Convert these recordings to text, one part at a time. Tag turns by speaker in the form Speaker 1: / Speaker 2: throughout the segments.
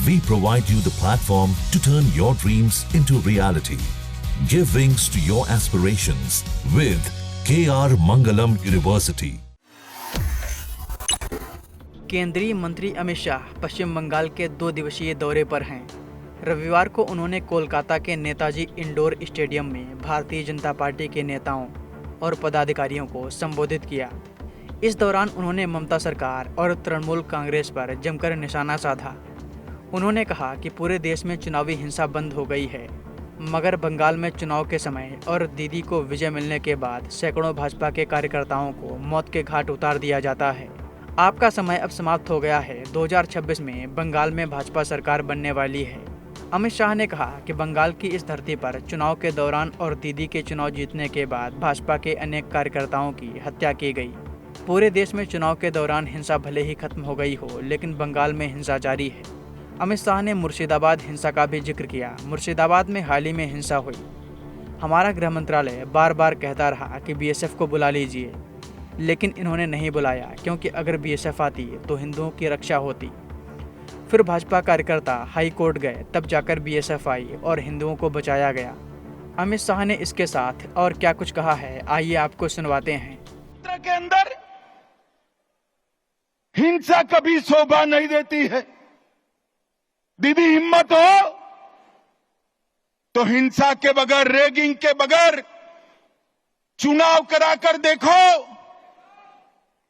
Speaker 1: We provide you the platform to turn your dreams into reality. Give wings to your aspirations with KR Mangalam University.
Speaker 2: केंद्रीय मंत्री अमित शाह पश्चिम बंगाल के 2 दिवसीय दौरे पर हैं। रविवार को उन्होंने कोलकाता के नेताजी इंडोर स्टेडियम में भारतीय जनता पार्टी के नेताओं और पदाधिकारियों को संबोधित किया। इस दौरान उन्होंने ममता सरकार और तृणमूल कांग्रेस पर जमकर निशाना साधा। उन्होंने कहा कि पूरे देश में चुनावी हिंसा बंद हो गई है, मगर बंगाल में चुनाव के समय और दीदी को विजय मिलने के बाद सैकड़ों भाजपा के कार्यकर्ताओं को मौत के घाट उतार दिया जाता है। आपका समय अब समाप्त हो गया है। 2026 में बंगाल में भाजपा सरकार बनने वाली है। अमित शाह ने कहा कि बंगाल की इस धरती पर चुनाव के दौरान और दीदी के चुनाव जीतने के बाद भाजपा के अनेक कार्यकर्ताओं की हत्या की गई। पूरे देश में चुनाव के दौरान हिंसा भले ही खत्म हो गई हो, लेकिन बंगाल में हिंसा जारी है। अमित शाह ने मुर्शिदाबाद हिंसा का भी जिक्र किया। मुर्शिदाबाद में हाल ही में हिंसा हुई। हमारा गृह मंत्रालय बार बार कहता रहा कि बीएसएफ को बुला लीजिए, लेकिन इन्होंने नहीं बुलाया, क्योंकि अगर बीएसएफ आती तो हिंदुओं की रक्षा होती। फिर भाजपा कार्यकर्ता हाई कोर्ट गए, तब जाकर बीएसएफ आई और हिंदुओं को बचाया गया। अमित शाह ने इसके साथ और क्या कुछ कहा है, आइए आपको सुनवाते हैं।
Speaker 3: के अंदर हिंसा कभी शोभा नहीं देती है। दीदी हिम्मत हो तो हिंसा के बगैर, रेगिंग के बगैर चुनाव कराकर देखो।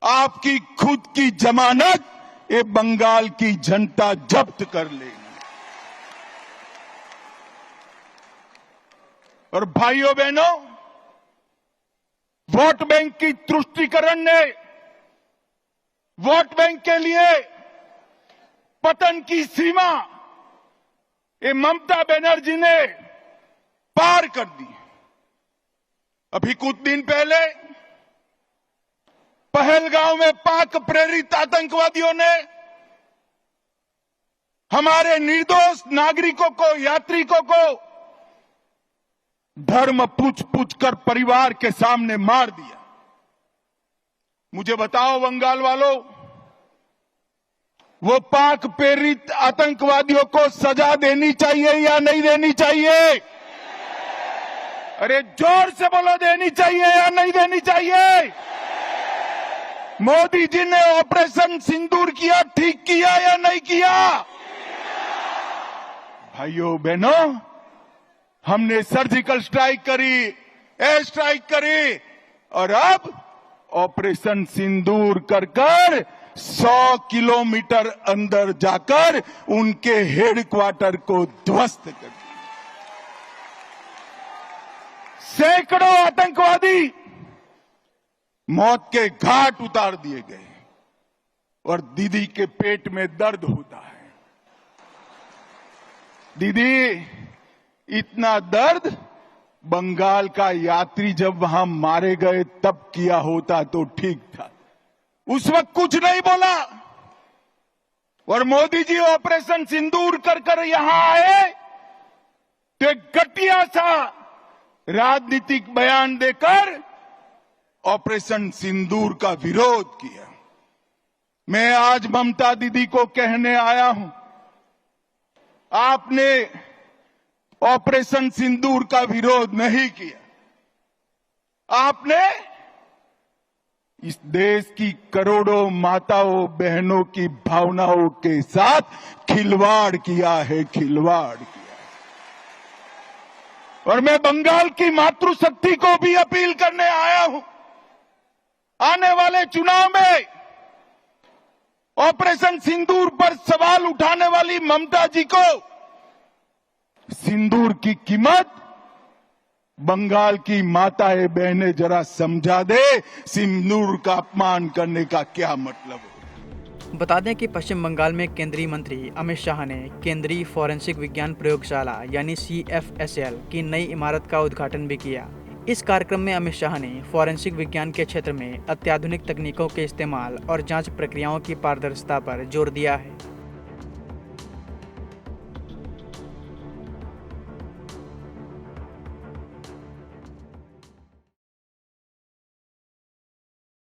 Speaker 3: आपकी खुद की जमानत ये बंगाल की जनता जब्त कर लेगी। और भाइयों बहनों, वोट बैंक की तुष्टीकरण ने वोट बैंक के लिए पतन की सीमा ये ममता बनर्जी ने पार कर दी। अभी कुछ दिन पहले पहलगांव में पाक प्रेरित आतंकवादियों ने हमारे निर्दोष नागरिकों को, यात्रिकों को धर्म पूछ पूछ कर परिवार के सामने मार दिया। मुझे बताओ बंगाल वालों, वो पाक प्रेरित आतंकवादियों को सजा देनी चाहिए या नहीं देनी चाहिए? अरे जोर से बोलो, देनी चाहिए या नहीं देनी चाहिए? मोदी जी ने ऑपरेशन सिंदूर किया, ठीक किया या नहीं किया? भाइयों बहनों, हमने सर्जिकल स्ट्राइक करी, एयर स्ट्राइक करी, और अब ऑपरेशन सिंदूर कर 100 किलोमीटर अंदर जाकर उनके हेडक्वार्टर को ध्वस्त कर दिया। सैकड़ों आतंकवादी मौत के घाट उतार दिए गए और दीदी के पेट में दर्द होता है। दीदी, इतना दर्द बंगाल का यात्री जब वहां मारे गए तब किया होता तो ठीक था। उस वक्त कुछ नहीं बोला, और मोदी जी ऑपरेशन सिंदूर कर यहां आए तो एक घटिया सा राजनीतिक बयान देकर ऑपरेशन सिंदूर का विरोध किया। मैं आज ममता दीदी को कहने आया हूं, आपने ऑपरेशन सिंदूर का विरोध नहीं किया। आपने इस देश की करोड़ों माताओं बहनों की भावनाओं के साथ खिलवाड़ किया है, खिलवाड़ किया। और मैं बंगाल की मातृशक्ति को भी अपील करने आया हूं, आने वाले चुनाव में ऑपरेशन सिंदूर पर सवाल उठाने वाली ममता जी को सिंदूर की कीमत बंगाल की माताएं बहनें जरा समझा दे, सिंदूर का अपमान करने का क्या मतलब है।
Speaker 2: बता दें कि पश्चिम बंगाल में केंद्रीय मंत्री अमित शाह ने केंद्रीय फॉरेंसिक विज्ञान प्रयोगशाला यानी CFSL की नई इमारत का उद्घाटन भी किया। इस कार्यक्रम में अमित शाह ने फॉरेंसिक विज्ञान के क्षेत्र में अत्याधुनिक तकनीकों के इस्तेमाल और जांच प्रक्रियाओं की पारदर्शिता पर जोर दिया है।